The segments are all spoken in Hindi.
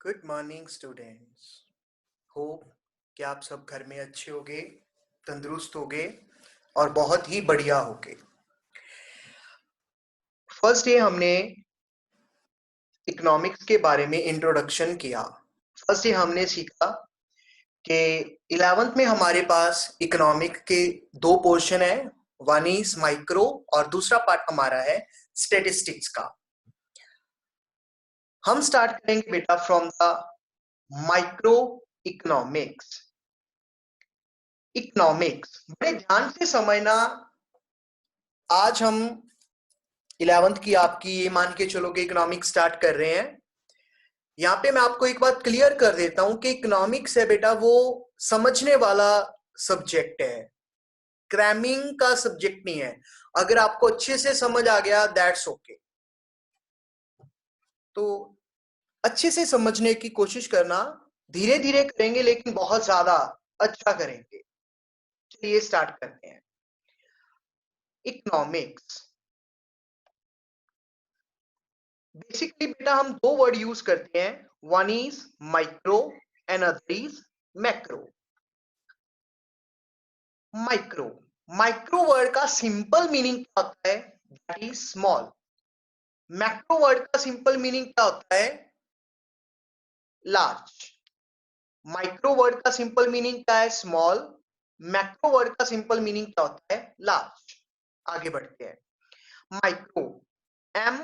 Good morning students. होप कि आप सब घर में अच्छे होगे, तंदुरुस्त होगे और बहुत ही बढ़िया होगे। फर्स्ट डे हमने इकोनॉमिक्स के बारे में इंट्रोडक्शन किया। फर्स्ट डे हमने सीखा कि 11th में हमारे पास इकोनॉमिक के दो पोर्शन है, वन इज माइक्रो और दूसरा पार्ट हमारा है स्टेटिस्टिक्स का। हम स्टार्ट करेंगे बेटा from the micro economics. Economics बड़े ध्यान से समझना। आज हम 11th की आपकी ये मान के चलो कि इकोनॉमिक्स स्टार्ट कर रहे हैं। यहाँ पे मैं आपको एक बात क्लियर कर देता हूं कि इकोनॉमिक्स है बेटा वो समझने वाला सब्जेक्ट है, क्रैमिंग का सब्जेक्ट नहीं है। अगर आपको अच्छे से समझ आ गया दैट्स ओके। तो अच्छे से समझने की कोशिश करना, धीरे धीरे करेंगे लेकिन बहुत ज्यादा अच्छा करेंगे। चलिए स्टार्ट करते हैं। इकोनॉमिक्स बेसिकली बेटा हम दो वर्ड यूज करते हैं, one is micro and other is macro. Micro micro word का सिंपल मीनिंग क्या होता है? That is small. Macro word का सिंपल मीनिंग क्या होता है? लार्ज। माइक्रो वर्ड का सिंपल मीनिंग क्या है? स्मॉल। मैक्रो वर्ड का सिंपल मीनिंग क्या होता है? लार्ज। आगे बढ़ते हैं। Micro, M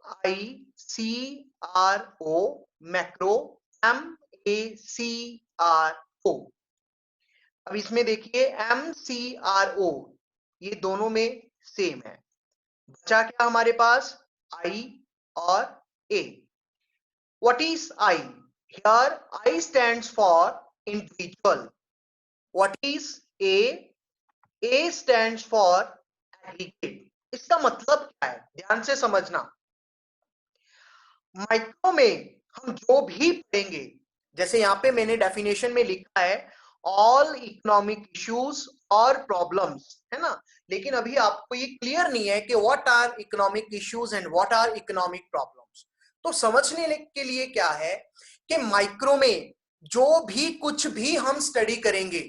I C R O, macro, M A C R O. अब इसमें देखिए एम सी आर ओ ये दोनों में सेम है। बचा क्या हमारे पास? आई और A. What is I? Here I stands for individual. What is A? A stands for aggregate. इसका मतलब क्या है ध्यान से समझना। माइक्रो में हम जो भी पढ़ेंगे, जैसे यहाँ पे मैंने डेफिनेशन में लिखा है ऑल इकोनॉमिक इश्यूज और प्रॉब्लम्स, है ना। लेकिन अभी आपको ये क्लियर नहीं है कि what are economic issues and what are economic problems. तो समझने के लिए क्या है कि माइक्रो में जो भी कुछ भी हम स्टडी करेंगे,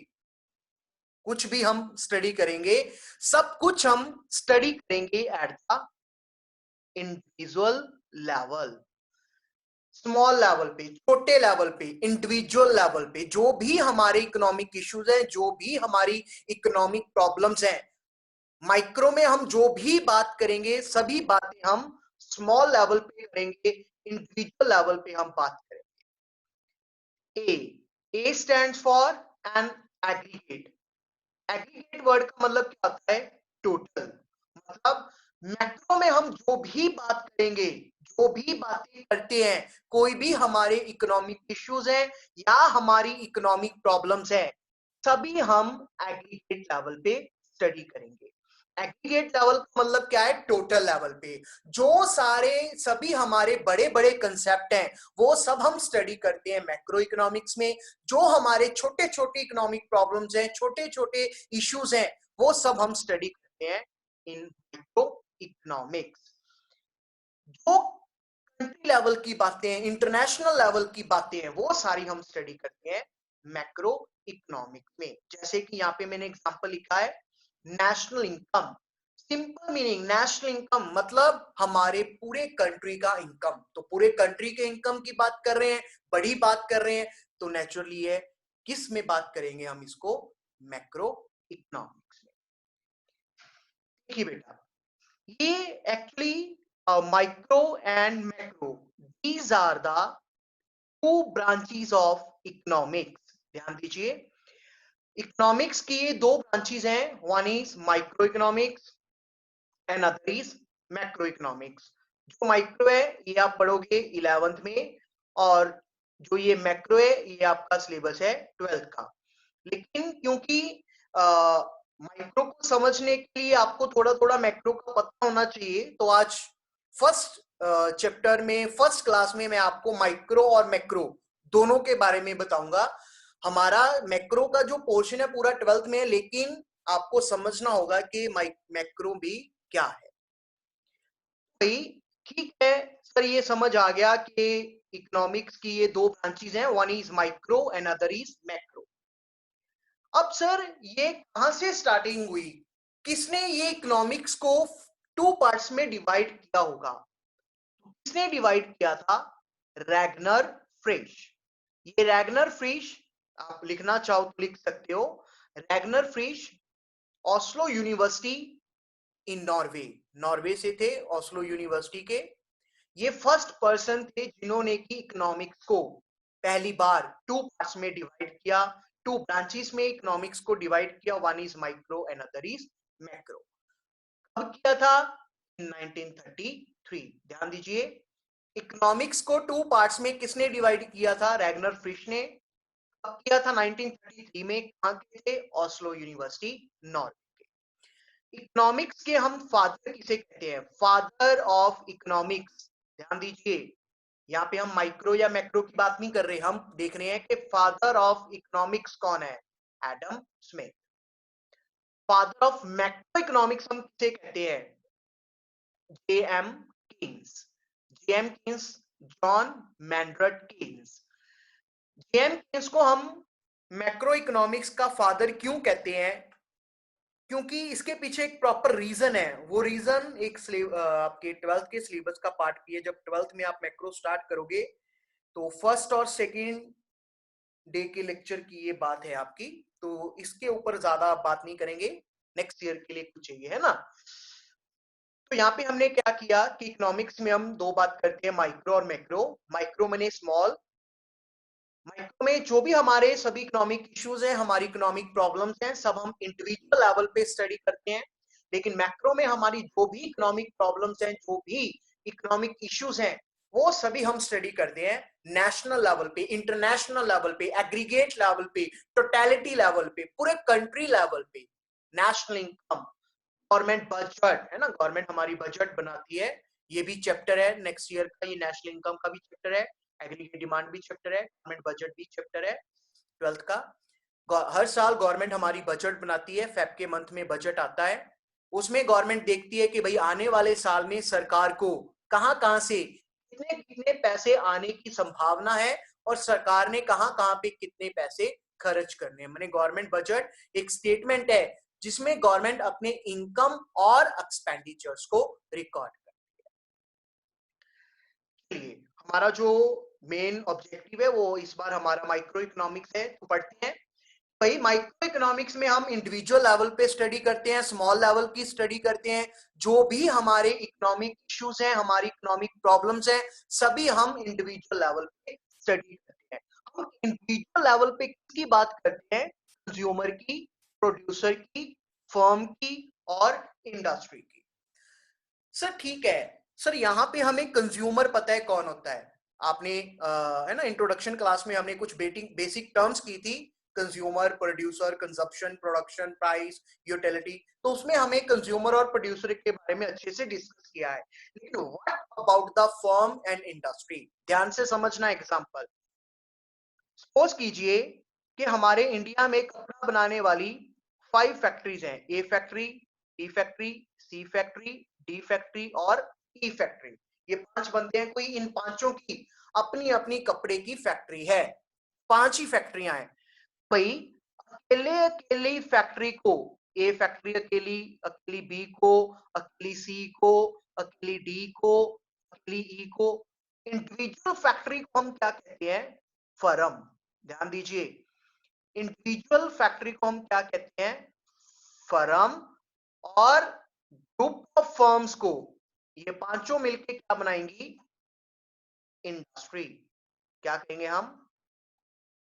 कुछ भी हम स्टडी करेंगे, सब कुछ हम स्टडी करेंगे at the individual level. Small level पे, छोटे लेवल पे, इंडिविजुअल लेवल पे जो भी हमारे इकोनॉमिक इश्यूज हैं, जो भी हमारी इकोनॉमिक प्रॉब्लम्स हैं, माइक्रो में हम जो भी बात करेंगे सभी बातें हम स्मॉल लेवल पे करेंगे, इंडिविजुअल लेवल पे हम बात करेंगे। ए stands for an aggregate. Aggregate word का मतलब क्या होता है? टोटल। मतलब मैक्रो में हम जो भी बात करेंगे, जो भी बातें करते हैं, कोई भी हमारे इकोनॉमिक इश्यूज हैं या हमारी इकोनॉमिक प्रॉब्लम्स हैं, सभी हम एग्रीगेट लेवल पे स्टडी करेंगे। एग्रीगेट लेवल का मतलब क्या है? टोटल लेवल पे जो सारे सभी हमारे बड़े बड़े कंसेप्ट हैं वो सब हम स्टडी करते हैं मैक्रो इकोनॉमिक्स में। जो हमारे छोटे छोटे इकोनॉमिक प्रॉब्लम्स हैं, छोटे छोटे इश्यूज हैं, वो सब हम स्टडी करते हैं इन माइक्रो इकोनॉमिक्स। जो कंट्री लेवल की बातें, इंटरनेशनल लेवल की बातें हैं, वो सारी हम स्टडी करते हैं मैक्रो इकोनॉमिक्स में। जैसे कि यहाँ पे मैंने एग्जांपल लिखा है national income. Simple meaning national income मतलब हमारे पूरे कंट्री का इनकम। तो पूरे कंट्री के इनकम की बात कर रहे हैं, बड़ी बात कर रहे हैं, तो नेचुरली है किस में बात करेंगे हम इसको? मैक्रो इकोनॉमिक्स में। देखिए बेटा, ये actually micro and macro, these are the two branches of economics. ध्यान दीजिए, इकोनॉमिक्स की ये दो ब्रांचेस हैं, one is micro economics and other is macro economics. जो माइक्रो है ये आप पढ़ोगे 11th में, और जो ये मैक्रो है ये आपका सिलेबस है 12th का। लेकिन क्योंकि माइक्रो को समझने के लिए आपको थोड़ा थोड़ा मैक्रो का पता होना चाहिए, तो आज फर्स्ट चैप्टर में, फर्स्ट क्लास में मैं आपको माइक्रो और मैक्रो दोनों के बारे में बताऊंगा। हमारा मैक्रो का जो पोर्शन है पूरा 12th में है, लेकिन आपको समझना होगा कि मैक्रो भी क्या है। ठीक है सर, ये समझ आ गया कि इकोनॉमिक्स की ये दो ब्रांचेस हैं, one is micro and other is macro. अब सर ये कहां से स्टार्टिंग हुई, किसने ये इकोनॉमिक्स को टू पार्ट्स में डिवाइड किया होगा? किसने डिवाइड किया था? रैगनर फ्रिश। ये रैगनर फ्रिश, आप लिखना चाहो तो लिख सकते हो, Ragnar Frisch Oslo University in Norway, Norway से थे, ऑस्लो यूनिवर्सिटी के। ये फर्स्ट पर्सन थे जिन्होंने की इकोनॉमिक्स को पहली बार टू पार्ट्स में डिवाइड किया, टू ब्रांचेस में इकोनॉमिक्स को डिवाइड किया, one is micro and other is macro. कब किया था? इन 1933। ध्यान दीजिए, इकोनॉमिक्स को टू पार्ट्स में किसने डिवाइड किया था? रैगनर फ्रिश ने। कब किया था? 1933 में। कहां के थे? Oslo university, Norway. इकोनॉमिक्स के हम फादर किसे कहते हैं? Father of economics. ध्यान दीजिए, यहाँ पे हम माइक्रो या मैक्रो की बात नहीं कर रहे, हम देख रहे हैं कि फादर ऑफ इकोनॉमिक्स कौन है? Adam Smith. Father of macro economics हम किसे कहते हैं? जे एम केन्स। जे एम केन्स, जॉन मैनरट केन्स। जे एम केन्स को हम मैक्रो इकोनॉमिक्स का फादर क्यों कहते हैं? क्योंकि इसके पीछे एक प्रॉपर रीजन है। वो रीजन एक आपके 12th के सिलेबस का पार्ट भी है। जब 12th में आप मैक्रो स्टार्ट करोगे तो फर्स्ट और सेकेंड डे के लेक्चर की ये बात है आपकी, तो इसके ऊपर ज्यादा आप बात नहीं करेंगे, नेक्स्ट ईयर के लिए कुछ चाहिए, है ना। तो यहाँ पे हमने क्या किया कि इकोनॉमिक्स में हम दो बात करते हैं, माइक्रो और मैक्रो। माइक्रो मैंने स्मॉल, माइक्रो में जो भी हमारे सभी इकोनॉमिक इश्यूज हैं, हमारी इकोनॉमिक प्रॉब्लम्स हैं, सब हम इंडिविजुअल लेवल पे स्टडी करते हैं। लेकिन मैक्रो में हमारी जो भी इकोनॉमिक प्रॉब्लम्स हैं, जो भी इकोनॉमिक इश्यूज हैं, वो सभी हम स्टडी करते हैं नेशनल लेवल पे, इंटरनेशनल लेवल पे, एग्रीगेट लेवल पे, टोटलिटी लेवल पे, पूरे कंट्री लेवल पे। नेशनल इनकम, गवर्नमेंट बजट, है ना, गवर्नमेंट हमारी बजट बनाती है, ये भी चैप्टर है नेक्स्ट ईयर का, ये नेशनल इनकम का भी चैप्टर है, एग्रीगेट डिमांड भी चैप्टर है, गवर्नमेंट बजट भी चैप्टर है 12th का। हर साल गवर्नमेंट हमारी बजट बनाती है, फेब के मंथ में बजट आता है। उसमें गवर्नमेंट देखती है कि भाई आने वाले साल में सरकार को कहां कहां से कितने कितने पैसे आने की संभावना है, और सरकार ने कहां कहां पे कितने पैसे खर्च करने हैं। मैंने गवर्नमेंट बजट एक स्टेटमेंट है जिसमें गवर्नमेंट अपने इनकम और एक्सपेंडिचर्स को रिकॉर्ड करती है। हमारा जो मेन ऑब्जेक्टिव है वो इस बार हमारा माइक्रो इकोनॉमिक्स है, तो पढ़ते हैं भाई। माइक्रो इकोनॉमिक्स में हम इंडिविजुअल लेवल पे स्टडी करते हैं, स्मॉल लेवल की स्टडी करते हैं, जो भी हमारे इकोनॉमिक इश्यूज हैं, हमारी इकोनॉमिक प्रॉब्लम्स हैं, सभी हम इंडिविजुअल लेवल पे स्टडी करते हैं। हम इंडिविजुअल लेवल पे किसकी बात करते हैं? कंज्यूमर की, प्रोड्यूसर की, फर्म की और इंडस्ट्री की। सर ठीक है, सर यहाँ पे हमें कंज्यूमर पता है कौन होता है, आपने है ना इंट्रोडक्शन क्लास में हमने कुछ बेसिक टर्म्स की थी, consumer, producer, consumption, production, price, utility. तो उसमें हमें कंज्यूमर और प्रोड्यूसर के बारे में अच्छे से डिस्कस किया है। लेकिन what about the firm and industry? ध्यान से समझना एग्जांपल। सपोज कीजिए कि हमारे इंडिया में कपड़ा बनाने वाली 5 फैक्ट्रीज हैं, ए फैक्ट्री, बी फैक्ट्री, सी फैक्ट्री, डी फैक्ट्री और ई फैक्ट्री। ये 5 बंदे हैं, कोई इन पांचों की अपनी अपनी कपड़े की फैक्ट्री है, 5 ही फैक्ट्रियां हैं भाई। अकेले अकेली फैक्ट्री को, ए फैक्ट्री अकेली, अकेली बी को, अकेली सी को, अकेली डी को, अकेली ई को, इंडिविजुअल फैक्ट्री को हम क्या कहते हैं? फर्म। ध्यान दीजिए, इंडिविजुअल फैक्ट्री को हम क्या कहते हैं? फर्म। और ग्रुप ऑफ फर्म्स को, ये पांचों मिलके क्या बनाएंगी? इंडस्ट्री। क्या कहेंगे हम?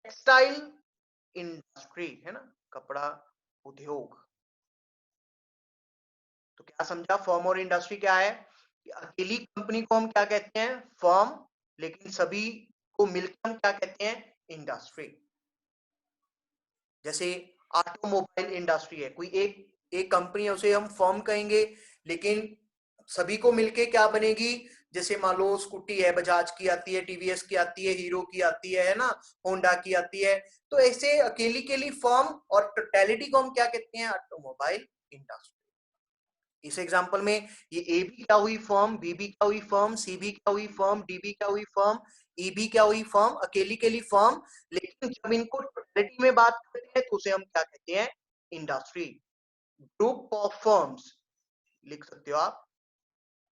टेक्सटाइल इंडस्ट्री, है ना, कपड़ा उद्योग। तो क्या समझा फर्म और इंडस्ट्री क्या है? कि अकेली कंपनी को हम क्या कहते हैं? फर्म। लेकिन सभी को मिलकर हम क्या कहते हैं? इंडस्ट्री। जैसे ऑटोमोबाइल इंडस्ट्री है, कोई एक एक कंपनी है, उसे हम फर्म कहेंगे, लेकिन सभी को मिलके क्या बनेगी? जैसे मान लो स्कूटी है, बजाज की आती है, टीवीएस की आती है, हीरो की आती है ना, होंडा की आती है। तो ऐसे अकेली अकेली फर्म और टोटलिटी को हम क्या कहते हैं? Automobile industry. इस एग्जांपल में ये ए भी क्या हुई फर्म, बी भी क्या हुई फर्म, सी भी क्या हुई फर्म, डी भी क्या हुई फर्म, ई भी क्या हुई फर्म, अकेली अकेली फर्म। लेकिन जब इनको टोटलिटी में बात करते हैं तो उसे हम क्या कहते हैं, इंडस्ट्री। ग्रुप ऑफ फर्म्स लिख सकते हो आप,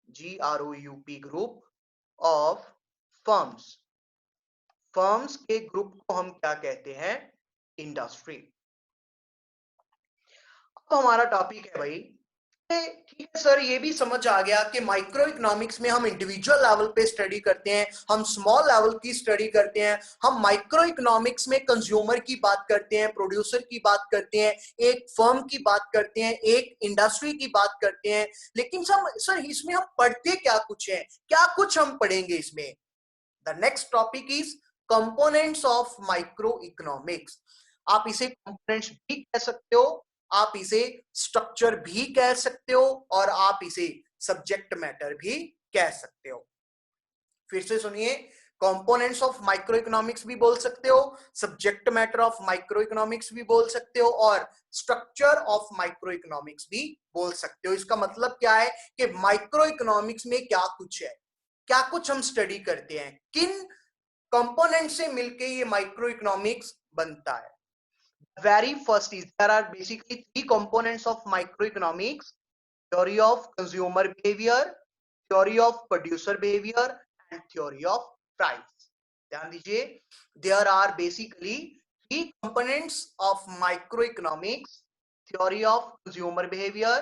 GROUP, group of firms. Firms के ग्रुप को हम क्या कहते हैं, इंडस्ट्री। तो हमारा टॉपिक है भाई, ठीक है सर, ये भी समझ आ गया कि माइक्रो इकोनॉमिक्स में हम इंडिविजुअल लेवल पे स्टडी करते हैं, हम स्मॉल लेवल की स्टडी करते हैं, हम माइक्रो इकोनॉमिक्स में कंज्यूमर की बात करते हैं, प्रोड्यूसर की बात करते हैं, एक फर्म की बात करते हैं, एक इंडस्ट्री की बात करते हैं। लेकिन सर इसमें हम पढ़ते क्या कुछ है, क्या कुछ हम पढ़ेंगे इसमें। The next topic is components of micro economics. आप इसे कंपोनेंट्स भी कह सकते हो, आप इसे स्ट्रक्चर भी कह सकते हो, और आप इसे सब्जेक्ट मैटर भी कह सकते हो। फिर से सुनिए, कंपोनेंट्स ऑफ माइक्रो इकोनॉमिक्स भी बोल सकते हो, subject matter of micro economics भी बोल सकते हो, और स्ट्रक्चर ऑफ माइक्रो इकोनॉमिक्स भी बोल सकते हो। इसका मतलब क्या है कि माइक्रो इकोनॉमिक्स में क्या कुछ है, क्या कुछ हम स्टडी करते हैं, किन कंपोनेंट से मिलके ये माइक्रो इकोनॉमिक्स बनता है। Very first is, there are basically three components of microeconomics: theory of consumer behavior, theory of producer behavior, and theory of price. ध्यान दीजिए, there are basically three components of microeconomics: theory of consumer behavior,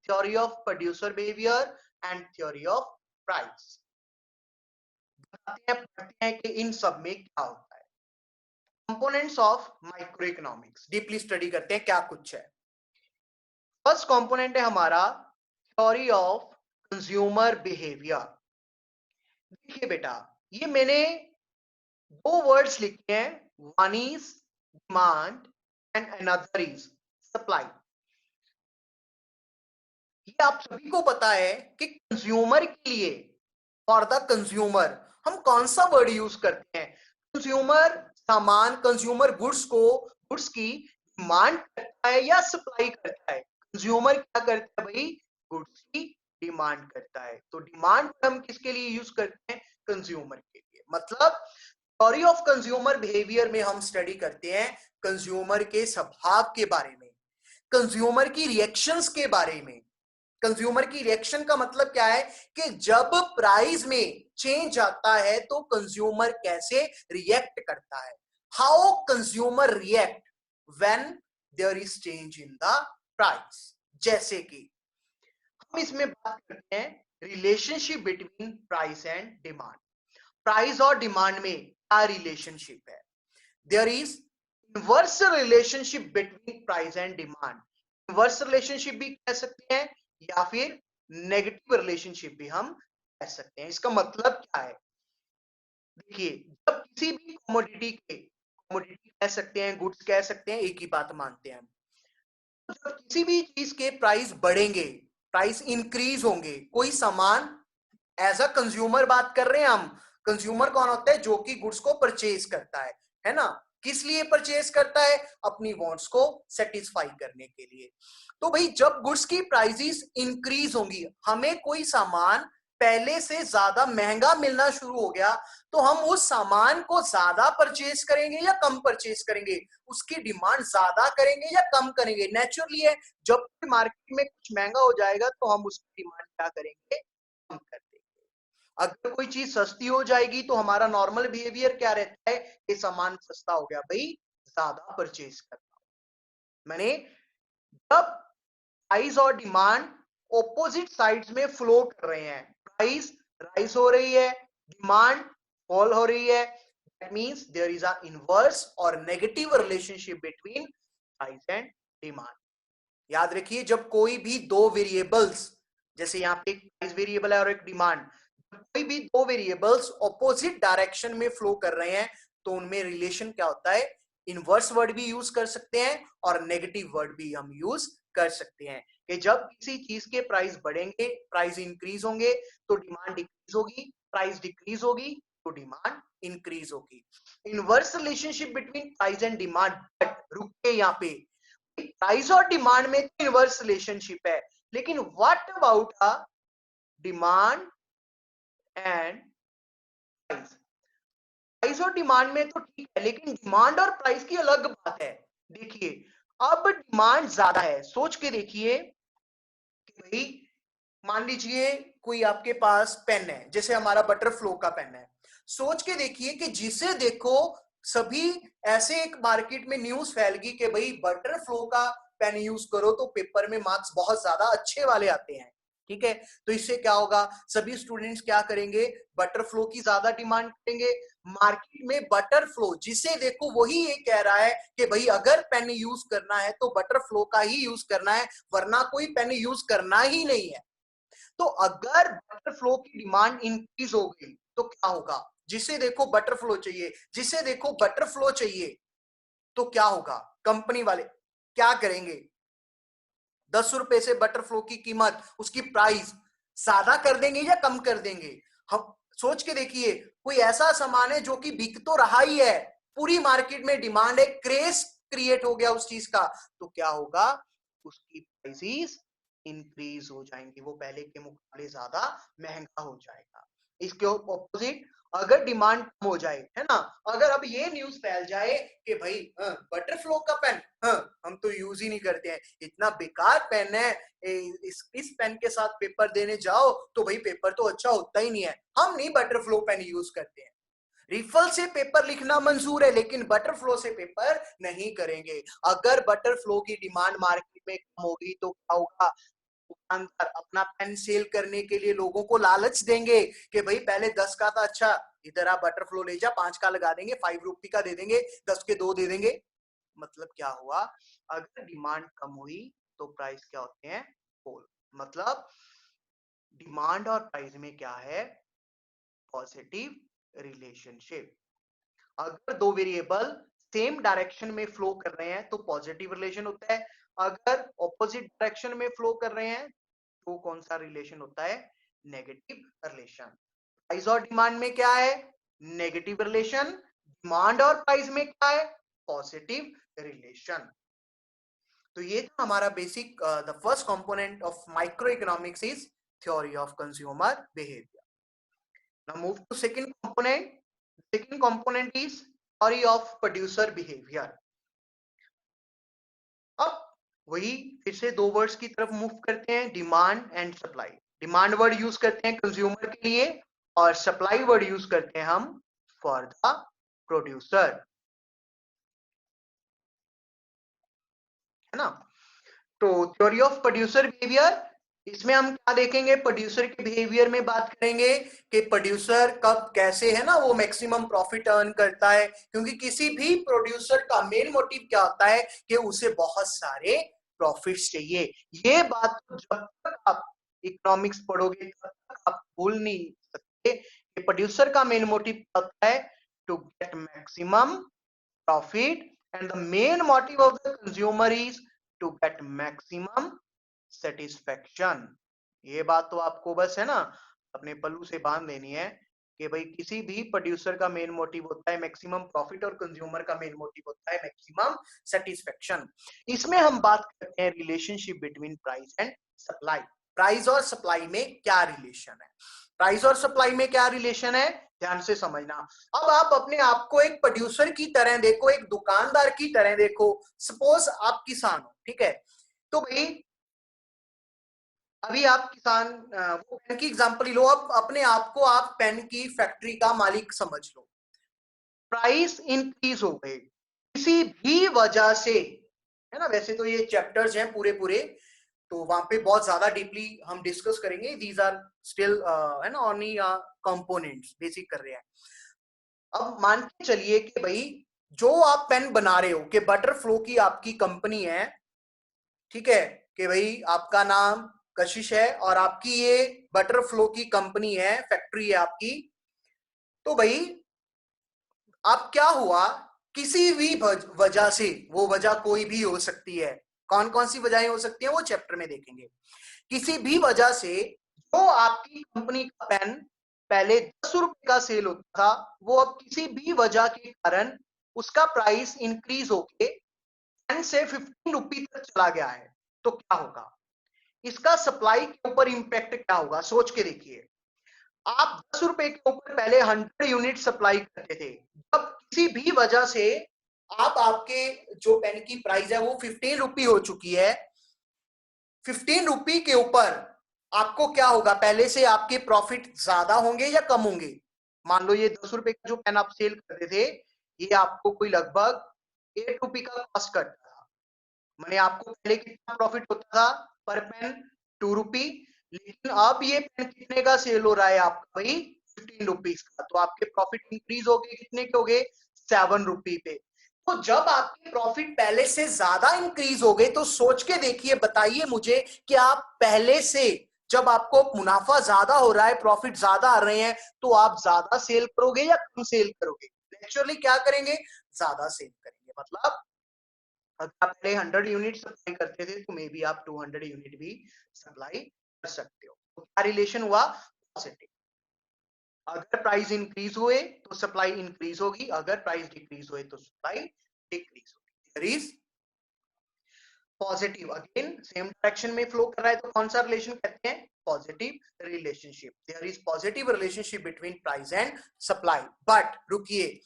theory of producer behavior, and theory of price. पढ़ते हैं कि इन सब में क्या होता है। Components of micro economics deeply study करते हैं क्या कुछ है। फर्स्ट कंपोनेंट है हमारा थ्योरी ऑफ कंज्यूमर बिहेवियर। देखिए बेटा, ये मैंने दो वर्ड्स लिखे हैं, one is demand and another is supply. ये आप सभी को पता है कि कंज्यूमर के लिए, फॉर द कंज्यूमर, हम कौन सा वर्ड यूज करते हैं। कंज्यूमर सामान, कंज्यूमर गुड्स को, गुड्स की डिमांड करता है या सप्लाई करता है। कंज्यूमर क्या करता है भाई, गुड्स की डिमांड करता है। तो डिमांड हम किसके लिए यूज करते हैं, कंज्यूमर के लिए। मतलब थ्योरी ऑफ कंज्यूमर बिहेवियर में हम स्टडी करते हैं कंज्यूमर के स्वभाव के बारे में, कंज्यूमर की रिएक्शंस के बारे में। कंज्यूमर की रिएक्शन का मतलब क्या है कि जब प्राइस में चेंज आता है तो कंज्यूमर कैसे रिएक्ट करता है, how consumer react when there is change in the price. जैसे कि हम इसमें बात करते हैं relationship between price and demand. Price और डिमांड में क्या रिलेशनशिप है, there is inverse relationship between price and demand. Inverse relationship भी कह सकते हैं या फिर नेगेटिव रिलेशनशिप भी हम कह सकते हैं। इसका मतलब क्या है, देखिए, जब किसी भी कमोडिटी के, कमोडिटी कह सकते हैं, गुड्स कह सकते हैं, एक ही बात मानते हैं हम। तो जब किसी भी चीज के प्राइस बढ़ेंगे, प्राइस इंक्रीज होंगे, कोई सामान, एज अ कंज्यूमर बात कर रहे हैं हम। कंज्यूमर कौन होता है, जो कि गुड्स को परचेज करता है ना। किस लिए परचेज करता है, अपनी वांट्स को सेटिस्फाई करने के लिए। तो भाई जब गुड्स की प्राइसेस इंक्रीज होंगी, हमें कोई सामान पहले से ज्यादा महंगा मिलना शुरू हो गया, तो हम उस सामान को ज्यादा परचेज करेंगे या कम परचेज करेंगे, उसकी डिमांड ज्यादा करेंगे या कम करेंगे। नेचुरली है, जब मार्केट में कुछ महंगा हो जाएगा तो हम उसकी डिमांड क्या करेंगे, कम कर देंगे। अगर कोई चीज सस्ती हो जाएगी तो हमारा नॉर्मल बिहेवियर क्या रहता है, ये सामान सस्ता हो गया भाई, ज्यादा परचेज करना। मैंने, जब प्राइस और डिमांड ऑपोजिट साइड्स में फ्लो कर रहे हैं, प्राइस राइज हो रही है, डिमांड फॉल हो रही है, that means there is a inverse और negative relationship between price and demand. याद रखिए, जब कोई भी दो वेरिएबल्स, जैसे यहाँ पे एक प्राइस वेरिएबल है और एक डिमांड, कोई भी दो वेरिएबल्स ऑपोजिट डायरेक्शन में फ्लो कर रहे हैं तो उनमें रिलेशन क्या होता है, इनवर्स वर्ड भी यूज कर सकते हैं और नेगेटिव वर्ड भी हम यूज कर सकते हैं। कि जब किसी चीज के प्राइस बढ़ेंगे, प्राइस इंक्रीज होंगे तो डिमांड डिक्रीज होगी, प्राइस डिक्रीज होगी तो डिमांड इंक्रीज होगी। Inverse relationship between price and demand. But रुके यहाँ पे, प्राइस और डिमांड में इनवर्स रिलेशनशिप है, लेकिन what about a demand and price? Price और डिमांड में तो ठीक है, लेकिन डिमांड और प्राइस की अलग बात है। देखिए, अब डिमांड ज्यादा है, सोच के देखिए कि भाई मान लीजिए कोई आपके पास पेन है, जैसे हमारा बटरफ्लो का पेन है। सोच के देखिए कि जिसे देखो सभी ऐसे एक मार्केट में न्यूज फैल गई कि भाई बटरफ्लो का पेन यूज करो तो पेपर में मार्क्स बहुत ज्यादा अच्छे वाले आते हैं। ठीक है, तो इससे क्या होगा, सभी स्टूडेंट्स क्या करेंगे, बटरफ्लो की ज्यादा डिमांड करेंगे। मार्केट में बटरफ्लो जिसे देखो वही ये कह रहा है कि भाई अगर पेन यूज करना है तो बटरफ्लो का ही यूज करना है, वरना कोई पेन यूज करना ही नहीं है। तो अगर बटरफ्लो की डिमांड इंक्रीज हो गई तो क्या होगा, जिसे देखो बटरफ्लो चाहिए, जिसे देखो बटरफ्लो चाहिए, तो क्या होगा, कंपनी वाले क्या करेंगे, 10 रुपए से बटरफ्लो की कीमत, उसकी प्राइस ज्यादा कर देंगे या कम कर देंगे? हम सोच के देखिए, कोई ऐसा सामान है जो कि बिक तो रहा ही है, पूरी मार्केट में डिमांड है, क्रेज क्रिएट हो गया उस चीज का, तो क्या होगा, उसकी प्राइसेस इंक्रीज हो जाएंगी, वो पहले के मुकाबले ज्यादा महंगा हो जाएगा। इसके ऑपोजिट अगर डिमांड कम हो जाए, है ना, अगर अब ये न्यूज फैल जाए कि भाई बटरफ्लो का पेन हम तो यूज ही नहीं करते हैं, इतना बेकार पेन है, इस पेन के साथ पेपर देने जाओ तो भाई पेपर तो अच्छा होता ही नहीं है, हम नहीं बटरफ्लो पेन यूज करते हैं। रिफल से पेपर लिखना मंजूर है, लेकिन बटरफ्लो से पेपर नहीं करेंगे। अगर बटरफ्लो की डिमांड मार्केट में कम होगी तो क्या होगा, दुकानदार अपना पेन सेल करने के लिए लोगों को लालच देंगे कि भाई पहले 10 का था, अच्छा इधर आप बटरफ्लो ले जा, 5 का लगा देंगे, 5 रुपी का दे देंगे, 10 के 2 दे देंगे। मतलब क्या हुआ, अगर डिमांड कम हुई तो प्राइस क्या होते हैं, फॉल। मतलब डिमांड और प्राइस में क्या है, पॉजिटिव रिलेशनशिप। अगर दो वेरिएबल सेम डायरेक्शन में फ्लो कर रहे हैं तो पॉजिटिव रिलेशन होता है, अगर ऑपोजिट डायरेक्शन में फ्लो कर रहे हैं तो कौन सा रिलेशन होता है, नेगेटिव रिलेशन। प्राइस और डिमांड में क्या है, नेगेटिव रिलेशन, डिमांड और प्राइस में क्या है, पॉजिटिव रिलेशन। तो ये था हमारा basic, the first component of micro economics is theory of consumer behaviour. Now move to second component. Second component is theory of producer behaviour. अब वही फिर से दो वर्ड्स की तरफ मूव करते हैं, demand and supply. Demand word use करते हैं कंज्यूमर के लिए और सप्लाई वर्ड यूज करते हैं हम फॉर द प्रोड्यूसर, है ना। तो थ्योरी ऑफ प्रोड्यूसर बिहेवियर, इसमें हम क्या देखेंगे, प्रोड्यूसर के बिहेवियर में बात करेंगे कि प्रोड्यूसर कब कैसे, है ना, वो मैक्सिमम प्रॉफिट अर्न करता है, क्योंकि किसी भी प्रोड्यूसर का मेन मोटिव क्या होता है कि उसे बहुत सारे प्रॉफिट्स चाहिए। ये बात तो जब तक आप इकोनॉमिक्स पढ़ोगे तब तक आप भूल नहीं सकते कि प्रोड्यूसर का मेन मोटिव क्या होता है, to get maximum profit, and the main motive of the consumer is to get maximum satisfaction। ये बात तो आपको बस है ना अपने पल्लू से बांध लेनी है कि भाई किसी भी प्रोड्यूसर का मेन मोटिव होता है मैक्सिमम प्रॉफिट और कंज्यूमर का मेन मोटिव होता है मैक्सिमम सेटिस्फेक्शन। इसमें हम बात करते हैं relationship between price and supply. Price और सप्लाई में क्या रिलेशन है, प्राइस और सप्लाई में क्या रिलेशन है, ध्यान से समझना। अब आप अपने आप को एक प्रोड्यूसर की तरह देखो, एक दुकानदार की तरह देखो। सपोज आप किसान हो, ठीक है, तो भाई अभी आप किसान, वो पेन की एग्जांपल ही लो, अब अपने आप को आप पेन की फैक्ट्री का मालिक समझ लो। प्राइस इंक्रीज हो गए किसी भी वजह से, है ना, वैसे तो ये चैप्टर्स हैं पूरे पूरे, तो वहां पे बहुत ज्यादा डीपली हम डिस्कस करेंगे, दीज आर स्टिल है ना ओनली कंपोनेंट्स, बेसिक कर रहे हैं। अब मान के चलिए कि भाई जो आप पेन बना रहे हो कि बटरफ्लो की आपकी कंपनी है, ठीक है, कि भाई आपका नाम कशिश है और आपकी ये बटरफ्लो की कंपनी है, फैक्ट्री है आपकी। तो भाई अब क्या हुआ, किसी भी वजह से, वो वजह कोई भी हो सकती है, कौन कौन सी वजहें हो सकती हैं वो चैप्टर में देखेंगे। किसी भी वजह से जो आपकी कंपनी का पेन पहले 10 रुपए का सेल होता था, वो अब किसी भी वजह के कारण उसका प्राइस इंक्रीज होके 10 से 15 रुपी तक चला गया है, तो क्या होगा, इसका सप्लाई के ऊपर इंपैक्ट क्या होगा, सोच के देखिए। आप 10 रुपए के ऊपर पहले 100 यूनिट सप्लाई करते थे, जब किसी भी वजह से आप आपके जो पेन की प्राइस है वो 15 रुपी हो चुकी है, 15 रुपी के ऊपर आपको क्या होगा, पहले से आपके प्रॉफिट ज्यादा होंगे या कम होंगे? मान लो ये 10 रुपए का जो पेन आप सेल करते थे, ये आपको कोई लगभग 8 रुपी का कॉस्ट करता था। मैंने आपको पहले कितना प्रॉफिट होता था पर पेन, 2 रुपी। लेकिन अब ये पेन कितने का सेल हो रहा है आपका भाई, 15 रुपीज का। तो आपके प्रॉफिट इंक्रीज हो गए, कितने के हो गए, 7 रुपी पे। तो जब आपके प्रॉफिट पहले से ज्यादा इंक्रीज हो गए, तो सोच के देखिए, बताइए मुझे कि आप पहले से जब आपको मुनाफा ज्यादा हो रहा है, प्रॉफिट ज्यादा आ रहे हैं, तो आप ज्यादा सेल करोगे या कम सेल करोगे? नेचुरली क्या करेंगे, ज्यादा सेल करेंगे। मतलब अगर आप पहले 100 यूनिट सप्लाई करते थे, तो मे बी आप 200 यूनिट भी सप्लाई कर सकते हो। तो क्या रिलेशन हुआ, पॉजिटिव। अगर प्राइस इंक्रीज हुए तो सप्लाई इंक्रीज होगी, अगर प्राइस डिक्रीज हुए तो सप्लाई डिक्रीज होगी। There is positive, again same direction में फ्लो कर रहा है, तो कौन सा रिलेशन कहते हैं, positive relationship. There is positive relationship between price and supply. But रुकिए,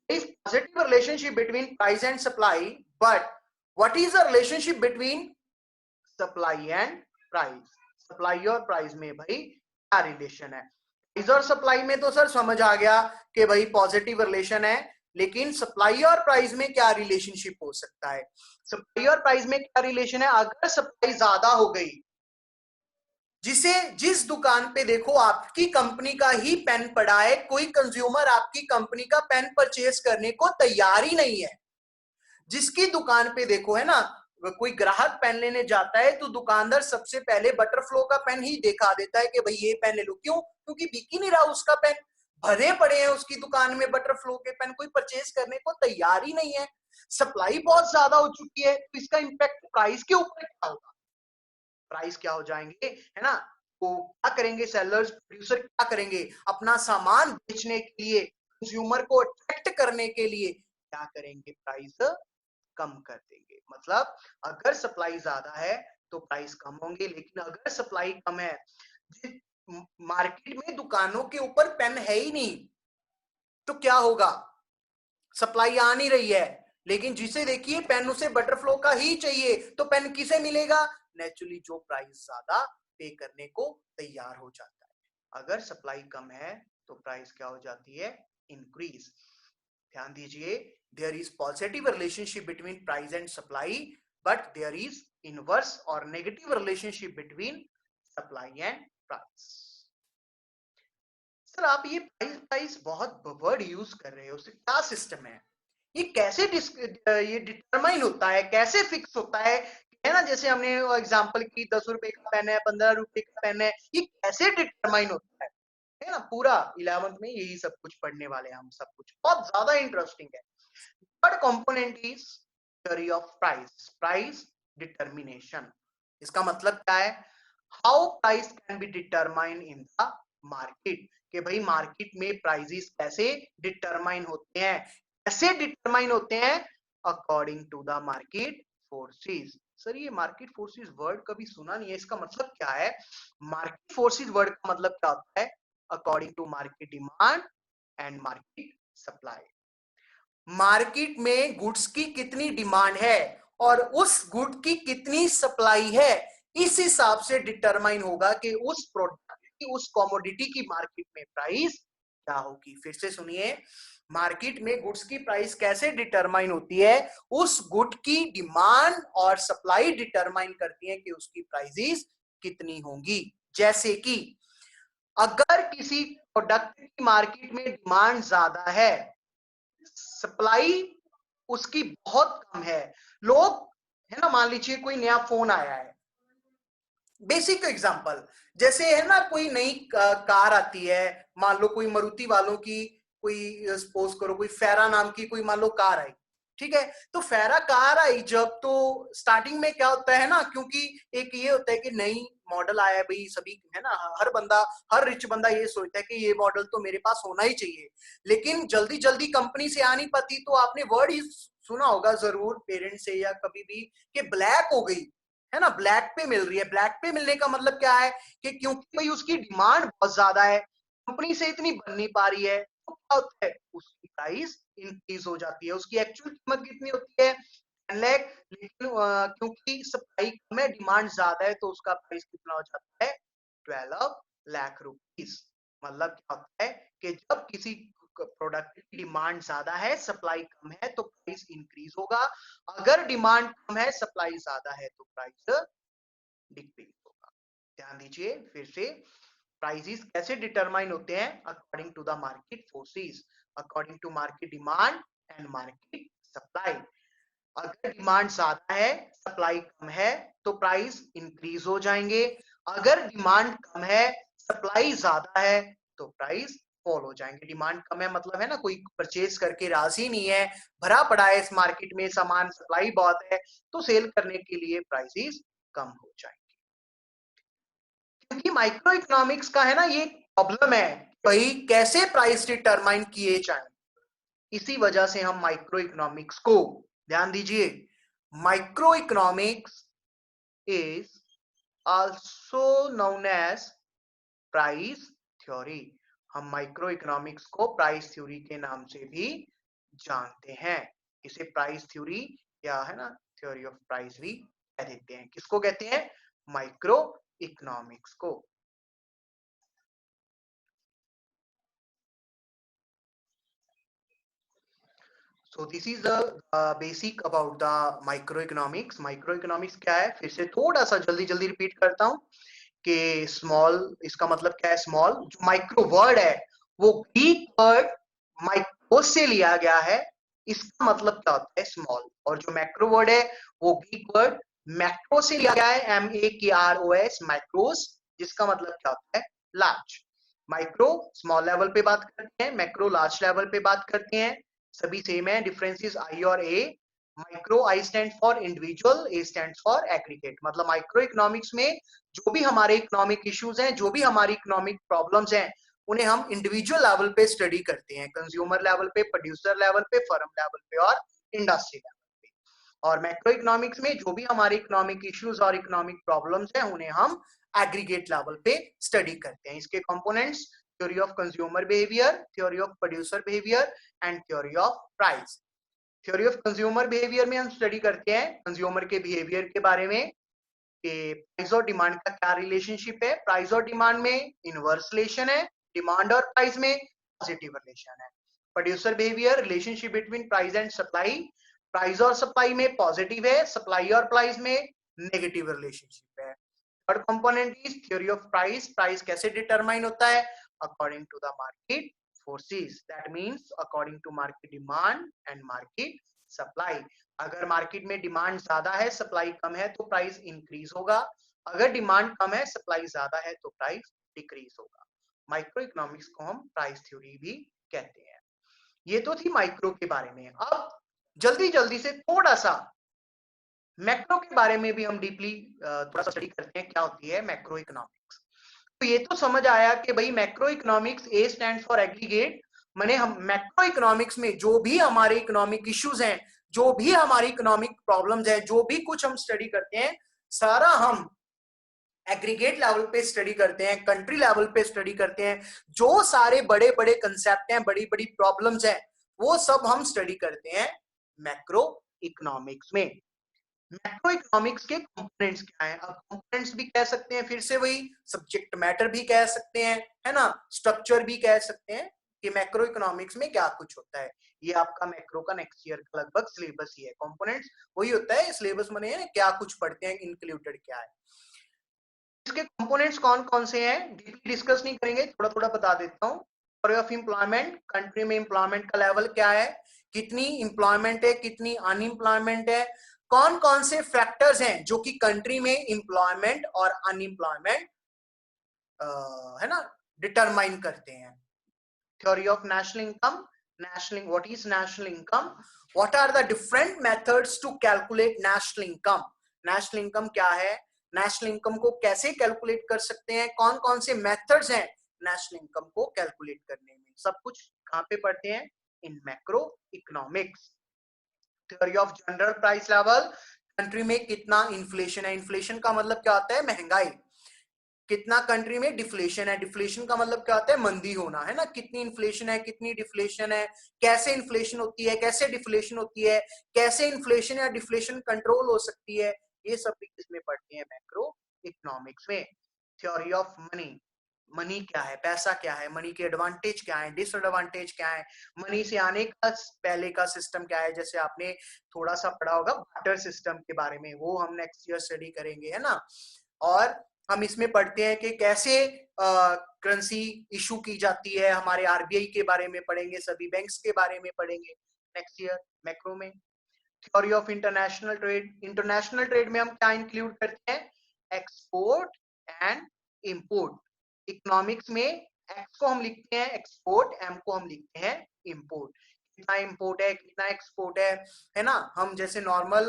there is positive relationship between price and supply, but what is the relationship between supply and price? supply और price में भाई क्या रिलेशन है? प्राइस और सप्लाई में तो सर समझ आ गया कि भाई पॉजिटिव रिलेशन है, लेकिन सप्लाई और प्राइस में क्या रिलेशनशिप हो सकता है? सप्लाई और प्राइस में क्या रिलेशन है, अगर सप्लाई ज्यादा हो गई, जिस दुकान पे देखो आपकी कंपनी का ही पेन पड़ा है, कोई कंज्यूमर आपकी कंपनी का पेन परचेज करने को तैयार ही नहीं है। जिसकी दुकान पे देखो, है ना, कोई ग्राहक पेन लेने जाता है तो दुकानदार सबसे पहले बटरफ्लो का पेन ही दिखा देता है कि भाई ये पेन ले लो। क्यों? क्योंकि बिक ही नहीं रहा उसका पेन, भरे पड़े हैं उसकी दुकान में बटरफ्लो के पेन, कोई परचेज करने को तैयार ही नहीं है। सप्लाई बहुत ज्यादा हो चुकी है, तो इसका इंपैक्ट प्राइस के ऊपर क्या होगा, प्राइस क्या हो जाएंगे, है ना? तो क्या करेंगे सेलर्स, प्रोड्यूसर क्या करेंगे, अपना सामान बेचने के लिए, कंज्यूमर को अट्रैक्ट करने के लिए क्या करेंगे, प्राइस कम कर देंगे। मतलब अगर सप्लाई ज्यादा है तो प्राइस कम होंगे, लेकिन अगर सप्लाई कम है, मार्केट में दुकानों के ऊपर पेन है ही नहीं, तो क्या होगा, सप्लाई आ नहीं रही है, लेकिन जिसे देखिए पेन उसे बटरफ्लो का ही चाहिए, तो पेन किसे मिलेगा, नेचुरली जो प्राइस ज्यादा पे करने को तैयार हो जाता है। अगर सप्लाई कम है तो प्राइस क्या हो जाती है, इंक्रीज। ध्यान दीजिए, there is positive relationship between price and supply, but there is inverse और negative relationship between supply and price. Sir आप ये प्राइस प्राइस बहुत वर्ड यूज कर रहे हो, उससे क्या सिस्टम है, ये कैसे ये डिटरमाइन होता है, कैसे फिक्स होता है ना? जैसे हमने एग्जांपल की 10 रुपए का पेन है, 15 रुपए का पेन है, ये कैसे डिटरमाइन होता है ना? पूरा 11th में यही सब कुछ पढ़ने वाले हैं हम, सब कुछ बहुत ज्यादा इंटरेस्टिंग है। Third component is theory of price, price determination. इसका मतलब क्या है, how price can be determine in the market, कि भाई मार्केट में प्राइसेस कैसे डिटरमाइन होते हैं, कैसे डिटरमाइन होते हैं, according to the market forces. Sir ये मार्केट फोर्सेस वर्ड कभी सुना नहीं है, इसका मतलब क्या है? मार्केट फोर्सेस वर्ड का मतलब क्या होता है, according to market demand and market supply. Market में गुड्स की कितनी डिमांड है और उस गुड की कितनी सप्लाई है, इस हिसाब से डिटरमाइन होगा कि उस प्रोडक्ट की, उस कमोडिटी की मार्केट में प्राइस क्या होगी। फिर से सुनिए, मार्केट में गुड्स की प्राइस कैसे डिटरमाइन होती है, उस गुड की डिमांड और सप्लाई डिटरमाइन करती है कि उसकी प्राइसेस कितनी होंगी। जैसे कि अगर किसी प्रोडक्ट की मार्केट में डिमांड ज्यादा है, सप्लाई उसकी बहुत कम है, लोग, है ना, मान लीजिए कोई नया फोन आया है, बेसिक एग्जांपल, जैसे है ना कोई नई कार आती है, मान लो कोई मारुति वालों की, कोई सपोज करो कोई फेरा नाम की कोई मान लो कार आई, ठीक है? तो फेरा कार आई जब, तो स्टार्टिंग में क्या होता है ना, क्योंकि एक ये होता है कि नई मॉडल आया है भाई, सभी है ना, हर बंदा, हर रिच बंदा ये सोचता है कि ये मॉडल तो मेरे पास होना ही चाहिए, लेकिन जल्दी जल्दी कंपनी से आ नहीं पाती। तो आपने वर्ड ही सुना होगा जरूर पेरेंट्स से या कभी भी, कि ब्लैक हो गई, है ना, ब्लैक पे मिल रही है। ब्लैक पे मिलने का मतलब क्या है कि क्योंकि भाई उसकी डिमांड बहुत ज्यादा है, कंपनी से इतनी बन नहीं पा रही है, तो क्या होता है, उसकी प्राइस इंक्रीज हो जाती है। उसकी एक्चुअल कीमत कितनी होती है, 10 लाख, लेकिन क्योंकि सप्लाई कम है, डिमांड ज्यादा है, तो उसका प्राइस कितना हो जाता है, 12 लाख रुपीस। मतलब क्या होता है कि जब किसी प्रोडक्ट की डिमांड ज्यादा है, सप्लाई कम है, तो प्राइस इंक्रीज होगा। अगर डिमांड कम है, सप्लाई ज्यादा है, तो प्राइस डिक्रीज होगा। ध्यान दीजिए फिर से, प्राइसेस कैसे डिटरमाइन होते हैं, according to the market forces, according to market demand and market supply. अगर डिमांड ज्यादा है, सप्लाई कम है, तो प्राइस इंक्रीज हो जाएंगे। अगर डिमांड कम है, सप्लाई ज्यादा है, तो प्राइस फॉल हो जाएंगे। डिमांड कम है मतलब है ना, कोई परचेज करके राजी नहीं है, भरा पड़ा है इस मार्केट में सामान, सप्लाई बहुत है, तो सेल करने के लिए प्राइसेस कम हो जाएंगे। क्योंकि माइक्रो इकोनॉमिक्स का है ना ये प्रॉब्लम है, भाई कैसे प्राइस डिटरमाइन किए जाए, इसी वजह से हम माइक्रो इकोनॉमिक्स को, ध्यान दीजिए, micro economics is also known as price theory. हम माइक्रो इकोनॉमिक्स को प्राइस थ्योरी के नाम से भी जानते हैं। इसे प्राइस थ्योरी या है ना थ्योरी ऑफ प्राइस भी कह देते हैं। किसको कहते हैं, माइक्रो इकोनॉमिक्स को। So this is the basic about the micro economics. Micro economics क्या है, फिर से थोड़ा सा जल्दी जल्दी रिपीट करता हूँ कि स्मॉल, इसका मतलब क्या है, स्मॉल। जो माइक्रो वर्ड है वो ग्रीक वर्ड माइक्रोस से लिया गया है, इसका मतलब क्या होता है, स्मॉल। और जो मैक्रो वर्ड है वो ग्रीक वर्ड मैक्रो से लिया गया है, MAKROS, माइक्रोस, जिसका मतलब क्या होता है, लार्ज। माइक्रो स्मॉल लेवल पे बात करते हैं, मैक्रो लार्ज लेवल पे बात करते हैं, सभी सेम है, डिफरेंस इज आई और A. Micro, I stand for individual, A stand for aggregate. मतलब माइक्रो इकोनॉमिक्स में जो भी हमारे इकोनॉमिक इश्यूज हैं, जो भी हमारी इकोनॉमिक प्रॉब्लम्स हैं, उन्हें हम इंडिविजुअल लेवल पे स्टडी करते हैं, कंज्यूमर लेवल पे, प्रोड्यूसर लेवल पे, फर्म लेवल पे और इंडस्ट्री लेवल पे। और मैक्रो इकोनॉमिक्स में जो भी हमारे इकोनॉमिक इश्यूज और इकोनॉमिक प्रॉब्लम्स हैं, उन्हें हम एग्रीगेट लेवल पे स्टडी करते हैं। इसके components, theory of consumer behaviour, theory of producer behaviour and theory of price. Theory of consumer behaviour में हम स्टडी करते हैं कंज्यूमर के बिहेवियर के बारे में, कि प्राइस और डिमांड का क्या रिलेशनशिप है। प्राइस और डिमांड में इनवर्स रिलेशन है, डिमांड और प्राइस में पॉजिटिव रिलेशन है। Producer behaviour, relationship between price and supply, price और सप्लाई में पॉजिटिव है, सप्लाई और प्राइस में नेगेटिव रिलेशनशिप है। Third component is theory of price. Price कैसे डिटरमाइन होता है, according to the market forces, that means according to market demand and market supply. अगर मार्केट में डिमांड ज्यादा है, सप्लाई कम है, तो प्राइस इंक्रीज होगा। अगर डिमांड कम है, सप्लाई ज्यादा है, तो प्राइस डिक्रीज होगा। माइक्रो इकोनॉमिक्स को हम प्राइस थ्योरी भी कहते हैं। ये तो थी माइक्रो के बारे में। अब जल्दी जल्दी से थोड़ा सा मैक्रो के बारे में भी हम डीपली थोड़ा सा स्टडी करते हैं, क्या होती है मैक्रो इकोनॉमिक्स। तो ये तो समझ आया कि भाई macro economics, A stand for aggregate, माने हम मैक्रो इकोनॉमिक्स में जो भी हमारे इकोनॉमिक इश्यूज हैं, जो भी हमारी इकोनॉमिक प्रॉब्लम्स हैं, जो भी कुछ हम स्टडी करते हैं, सारा हम एग्रीगेट लेवल पे स्टडी करते हैं, कंट्री लेवल पे स्टडी करते हैं। जो सारे बड़े बड़े कंसेप्ट हैं, बड़ी बड़ी प्रॉब्लम्स हैं, वो सब हम स्टडी करते हैं मैक्रो इकोनॉमिक्स में। मैक्रो इकोनॉमिक्स के कंपोनेंट्स क्या हैं, अब कंपोनेंट्स भी कह सकते हैं, फिर से वही सब्जेक्ट मैटर भी कह सकते हैं, है ना, स्ट्रक्चर भी कह सकते हैं कि मैक्रो इकोनॉमिक्स में क्या कुछ होता है। ये आपका मैक्रो का नेक्स्ट ईयर का लगभग सिलेबस ही है। कंपोनेंट्स वही होता है, सिलेबस में है क्या कुछ पढ़ते हैं, इंक्लूडेड क्या है। इसके कंपोनेंट्स कौन कौन से हैं डीपली डिस्कस नहीं करेंगे, थोड़ा थोड़ा बता देता हूँ। थ्योरी ऑफ एम्प्लॉयमेंट, कंट्री में एम्प्लॉयमेंट का लेवल क्या है, कितनी एम्प्लॉयमेंट है, कितनी अनएम्प्लॉयमेंट है, कौन कौन से फैक्टर्स हैं जो कि कंट्री में एम्प्लॉयमेंट और अनएम्प्लॉयमेंट है ना डिटरमाइन करते हैं। Theory of national income, national, what is national income, what are the different methods to calculate national income. National income क्या है, नेशनल इनकम को कैसे कैलकुलेट कर सकते हैं, कौन कौन से मेथड्स हैं नेशनल इनकम को कैलकुलेट करने में, सब कुछ कहां पे पढ़ते हैं, इन macro economics. Theory of general price level, country में कितना इन्फ्लेशन है, इन्फ्लेशन का मतलब क्या होता है, महंगाई। कितना कंट्री में डिफ्लेशन है, डिफ्लेशन का मतलब क्या होता है, मंदी होना, है ना। कितनी इन्फ्लेशन है, कितनी डिफ्लेशन है, कैसे इन्फ्लेशन होती है, कैसे डिफ्लेशन होती है, कैसे इन्फ्लेशन या डिफ्लेशन कंट्रोल हो सकती है, ये सब भी किसमें पढ़ते हैं, मैक्रो इकोनॉमिक्स में। थ्योरी ऑफ मनी, मनी क्या है, पैसा क्या है, मनी के एडवांटेज क्या है, डिसएडवांटेज क्या है, मनी से आने का पहले का सिस्टम क्या है, जैसे आपने थोड़ा सा पढ़ा होगा बार्टर सिस्टम के बारे में, वो हम नेक्स्ट ईयर स्टडी करेंगे, है ना। और हम इसमें पढ़ते हैं कि कैसे करेंसी इशू की जाती है, हमारे आरबीआई के बारे में पढ़ेंगे, सभी बैंक्स के बारे में पढ़ेंगे नेक्स्ट ईयर मैक्रो में। Theory of international trade, international trade में हम क्या इंक्लूड करते हैं, एक्सपोर्ट एंड इंपोर्ट। इकोनॉमिक्स में एक्स को हम लिखते हैं एक्सपोर्ट, एम को हम लिखते हैं इंपोर्ट। कितना इंपोर्ट है, कितना एक्सपोर्ट है ना। हम जैसे नॉर्मल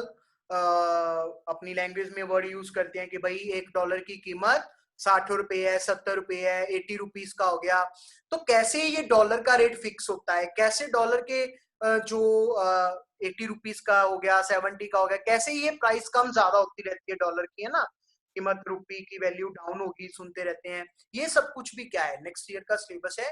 अपनी लैंग्वेज में वर्ड यूज करते हैं कि भाई $1 की कीमत 60 रुपए है, 70 रुपए है, 80 रुपीज का हो गया। तो कैसे ये डॉलर का रेट फिक्स होता है, कैसे डॉलर के जो 80 रुपीज का हो गया, 70 का हो गया, कैसे ये प्राइस कम ज्यादा होती रहती है डॉलर की, है ना। कीमत, रुपी की वैल्यू डाउन होगी, सुनते रहते हैं। ये सब कुछ भी क्या है, नेक्स्ट ईयर का सिलेबस है,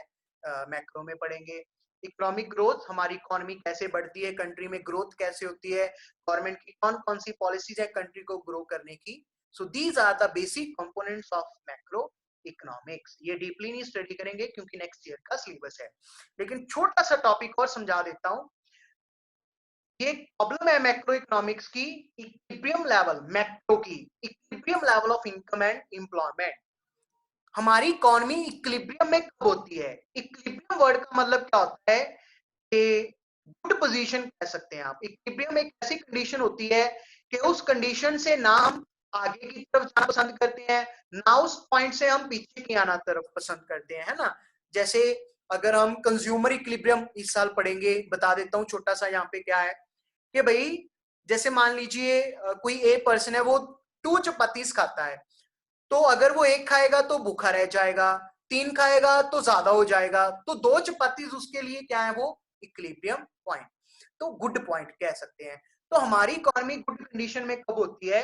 मैक्रो में पढ़ेंगे। इकोनॉमिक ग्रोथ, हमारी इकोनॉमी कैसे बढ़ती है, कंट्री में ग्रोथ कैसे होती है, गवर्नमेंट की कौन कौन सी पॉलिसीज है कंट्री को ग्रो करने की। So these are the basic components of macro economics. ये डीपली नहीं स्टडी करेंगे क्योंकि नेक्स्ट ईयर का सिलेबस है, लेकिन छोटा सा टॉपिक और समझा देता हूं। ये प्रॉब्लम है मैक्रो इकोनॉमिक्स की, इक्विलिब्रियम लेवल, मैक्रो की equilibrium level of income and employment. हमारी इकोनॉमी इक्विलिब्रियम में कब होती है, इक्विलिब्रियम वर्ड का मतलब क्या होता है कि गुड पोजीशन कह सकते हैं आप। इक्विलिब्रियम एक ऐसी कंडीशन होती है कि उस कंडीशन से ना हम आगे की तरफ जाना पसंद करते हैं, ना उस पॉइंट से हम पीछे की आना तरफ पसंद करते हैं, है ना। जैसे अगर हम कंज्यूमर इक्विलिब्रियम इस साल पढ़ेंगे, बता देता हूँ छोटा सा यहाँ पे क्या है कि भाई जैसे मान लीजिए कोई ए पर्सन है, वो 2 चपातीस खाता है, तो अगर वो 1 खाएगा तो भूखा रह जाएगा, 3 खाएगा तो ज्यादा हो जाएगा, तो 2 चपातीस उसके लिए क्या है, वो इक्विलिब्रियम पॉइंट, तो गुड पॉइंट कह सकते हैं। तो हमारी इकोनॉमी गुड कंडीशन में कब होती है,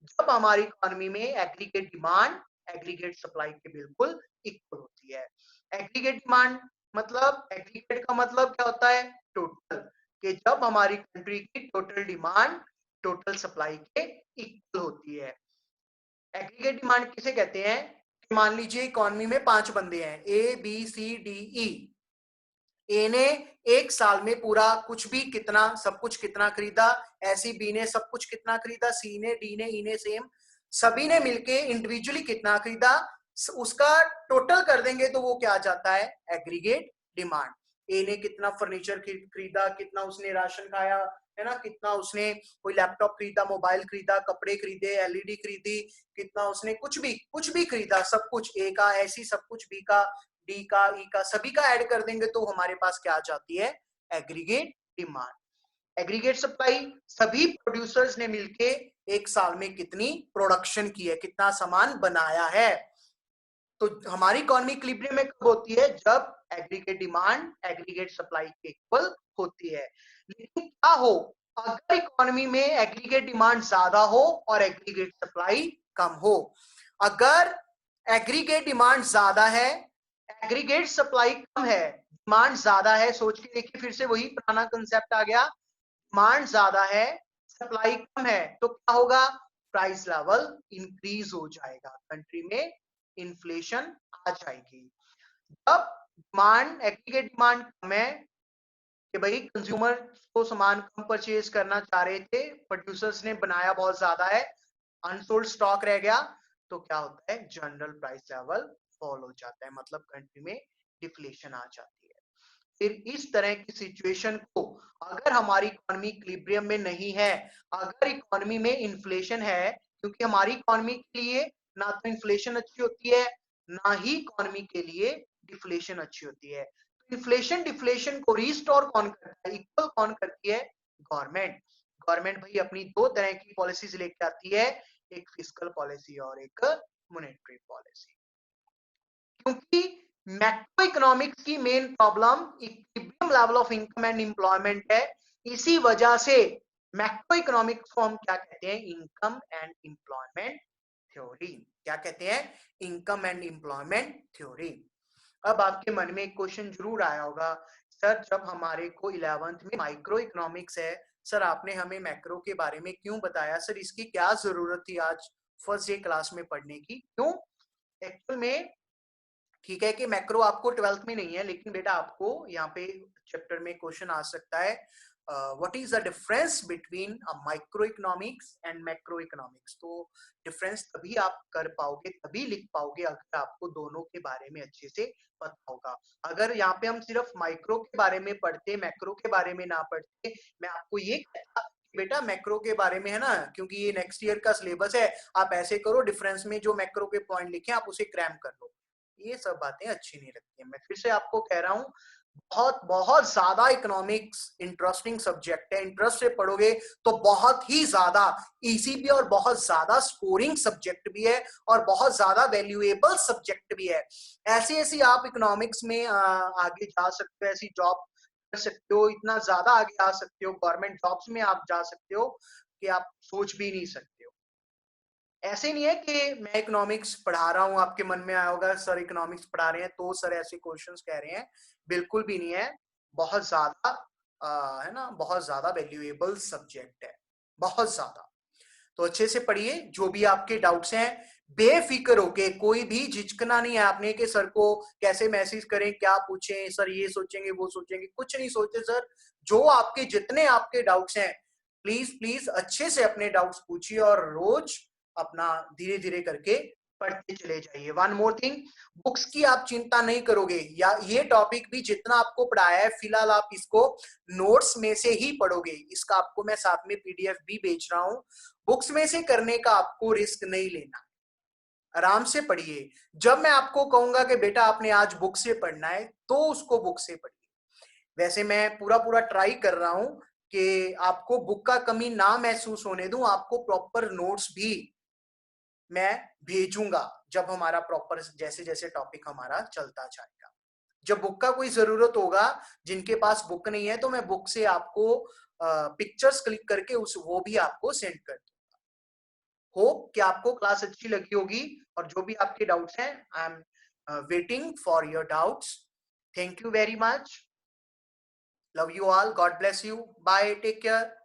जब हमारी इकोनॉमी में एग्रीगेट डिमांड एग्रीगेट सप्लाई के बिल्कुल इक्वल होती है। एग्रीगेट डिमांड मतलब, एग्रीगेट का मतलब क्या होता है, टोटल, कि जब हमारी कंट्री की टोटल डिमांड टोटल सप्लाई के इक्वल होती है। एग्रीगेट डिमांड किसे कहते हैं, मान लीजिए इकोनॉमी में 5 बंदे हैं, A B C D E. ए ने एक साल में पूरा कुछ भी कितना, सब कुछ कितना खरीदा, ऐसी बी ने सब कुछ कितना खरीदा, सी ने, डी ने, ई ने सेम, सभी ने मिलके इंडिविजुअली कितना खरीदा, उसका टोटल कर देंगे तो वो क्या आ जाता है, एग्रीगेट डिमांड। ए ने कितना फर्नीचर खरीदा, कितना उसने राशन खाया, है ना, कितना उसने कोई लैपटॉप खरीदा, मोबाइल खरीदा, कपड़े खरीदे, एलईडी खरीदी, कितना उसने कुछ भी खरीदा, सब कुछ ए का, ऐसी सब कुछ बी का, डी का, ई का, सभी का ऐड कर देंगे तो हमारे पास क्या आ जाती है, एग्रीगेट डिमांड। एग्रीगेट सप्लाई, सभी प्रोड्यूसर्स ने मिलके एक साल में कितनी प्रोडक्शन की है, कितना सामान बनाया है। तो हमारी इकोनॉमी इक्विलिब्रियम में कब होती है, जब एग्रीगेट डिमांड एग्रीगेट सप्लाई के इक्वल होती है। लेकिन क्या हो, अगर इकोनॉमी में एग्रीगेट डिमांड ज्यादा हो और एग्रीगेट सप्लाई कम हो। अगर एग्रीगेट डिमांड ज्यादा है, एग्रीगेट सप्लाई कम है, डिमांड ज्यादा है, सोच के देखिए फिर से वही पुराना कंसेप्ट आ गया, डिमांड ज्यादा है सप्लाई कम है, तो क्या होगा, प्राइस लेवल इंक्रीज हो जाएगा, कंट्री में इन्फ्लेशन आ जाएगी। जब डिमांड एग्रीगेट डिमांड कम है कि भाई कंज्यूमर को सामान कम परचेज करना चाह रहे थे, प्रोड्यूसर्स ने बनाया बहुत ज्यादा है, अनसोल्ड स्टॉक रह गया, तो क्या होता है, जनरल प्राइस लेवल फॉल हो जाता है, मतलब कंट्री में डिफ्लेशन आ जाती है। फिर इस तरह की सिचुएशन को, अगर हमारी इकोनॉमी इक्विलिब्रियम में नहीं है, अगर इकोनॉमी में इन्फ्लेशन है, क्योंकि हमारी इकोनॉमी के लिए ना तो इन्फ्लेशन अच्छी होती है, ना ही इकोनॉमी के लिए डिफ्लेशन अच्छी होती है। तो इन्फ्लेशन डिफ्लेशन को रिस्टोर कौन करता है, इक्वल कौन करती है, गवर्नमेंट। गवर्नमेंट भाई अपनी 2 तरह की पॉलिसीज लेके आती है, एक फिस्कल पॉलिसी और एक मॉनेटरी पॉलिसी। क्योंकि मैक्रो इकोनॉमिक्स की main problem equilibrium level of income and employment है, इसी वजह से मैक्रो इकोनॉमिक्स को हम क्या कहते हैं? Income and employment theory. क्या कहते हैं? Income and employment theory. अब आपके मन में एक क्वेश्चन जरूर आया होगा, सर जब हमारे को 11th में माइक्रो इकोनॉमिक्स है, सर आपने हमें मैक्रो के बारे में क्यों बताया? सर इसकी क्या जरूरत थी आज फर्स्ट डे क्लास में पढ़ने की? क्यों? एक्चुअल में ठीक है कि मैक्रो आपको 12th में नहीं है, लेकिन बेटा आपको यहाँ पे चैप्टर में क्वेश्चन आ सकता है, what is the difference between micro economics and macro economics. तो डिफरेंस तभी आप कर पाओगे, तभी लिख पाओगे अगर आपको दोनों के बारे में अच्छे से पता होगा। अगर यहाँ पे हम सिर्फ माइक्रो के बारे में पढ़ते, मैक्रो के बारे में ना पढ़ते, मैं आपको ये कहता बेटा मैक्रो के बारे में है ना, क्योंकि ये नेक्स्ट ईयर का सिलेबस है, आप ऐसे करो डिफरेंस में जो मैक्रो के पॉइंट लिखे आप उसे क्रैम कर लो। ये सब बातें अच्छी नहीं लगती है। मैं फिर से आपको कह रहा हूं, बहुत बहुत ज्यादा इकोनॉमिक्स इंटरेस्टिंग सब्जेक्ट है। इंटरेस्ट से पढ़ोगे तो बहुत ही ज्यादा इजी भी और बहुत ज्यादा स्कोरिंग सब्जेक्ट भी है और बहुत ज्यादा वैल्यूएबल सब्जेक्ट भी है। ऐसी ऐसी आप इकोनॉमिक्स में आगे जा सकते हो, ऐसी जॉब कर सकते हो, इतना ज्यादा आगे आ सकते हो, गवर्नमेंट जॉब्स में आप जा सकते हो कि आप सोच भी नहीं सकते हो। ऐसे नहीं है कि मैं इकोनॉमिक्स पढ़ा रहा हूं, आपके मन में आया होगा सर इकोनॉमिक्स पढ़ा रहे हैं तो सर ऐसे क्वेश्चंस कह रहे हैं, बिल्कुल भी नहीं है। बहुत ज्यादा है ना, बहुत ज्यादा वैल्यूएबल सब्जेक्ट है, बहुत ज्यादा। तो अच्छे से पढ़िए, जो भी आपके डाउट्स हैं बेफिक्र होके, कोई भी झिझकना नहीं है आपने कि सर को कैसे मैसेज करें, क्या पूछें, सर ये सोचेंगे वो सोचेंगे, कुछ नहीं सोचे सर। जो आपके जितने आपके डाउट्स हैं प्लीज प्लीज अच्छे से अपने डाउट्स पूछिए और रोज अपना धीरे धीरे करके पढ़ते चले जाइए। वन मोर थिंग, बुक्स की आप चिंता नहीं करोगे, या ये टॉपिक भी जितना आपको पढ़ाया है फिलहाल आप इसको नोट्स में से ही पढ़ोगे। इसका आपको मैं साथ में पीडीएफ भी भेज रहा हूं। बुक्स में से करने का आपको रिस्क नहीं लेना, आराम से पढ़िए। जब मैं आपको कहूंगा कि बेटा आपने आज बुक से पढ़ना है तो उसको बुक से पढ़िए। वैसे मैं पूरा पूरा ट्राई कर रहा हूं कि आपको बुक का कमी ना महसूस होने दूं, आपको प्रॉपर नोट्स भी मैं भेजूंगा जब हमारा प्रॉपर जैसे जैसे टॉपिक हमारा चलता जाएगा। जब बुक का कोई जरूरत होगा, जिनके पास बुक नहीं है, तो मैं बुक से आपको पिक्चर्स क्लिक करके उस वो भी आपको सेंड कर दूंगा। होप कि आपको क्लास अच्छी लगी होगी, और जो भी आपके डाउट्स हैं I am waiting for your doubts. Thank you very much, love you all, God bless you, bye, take care.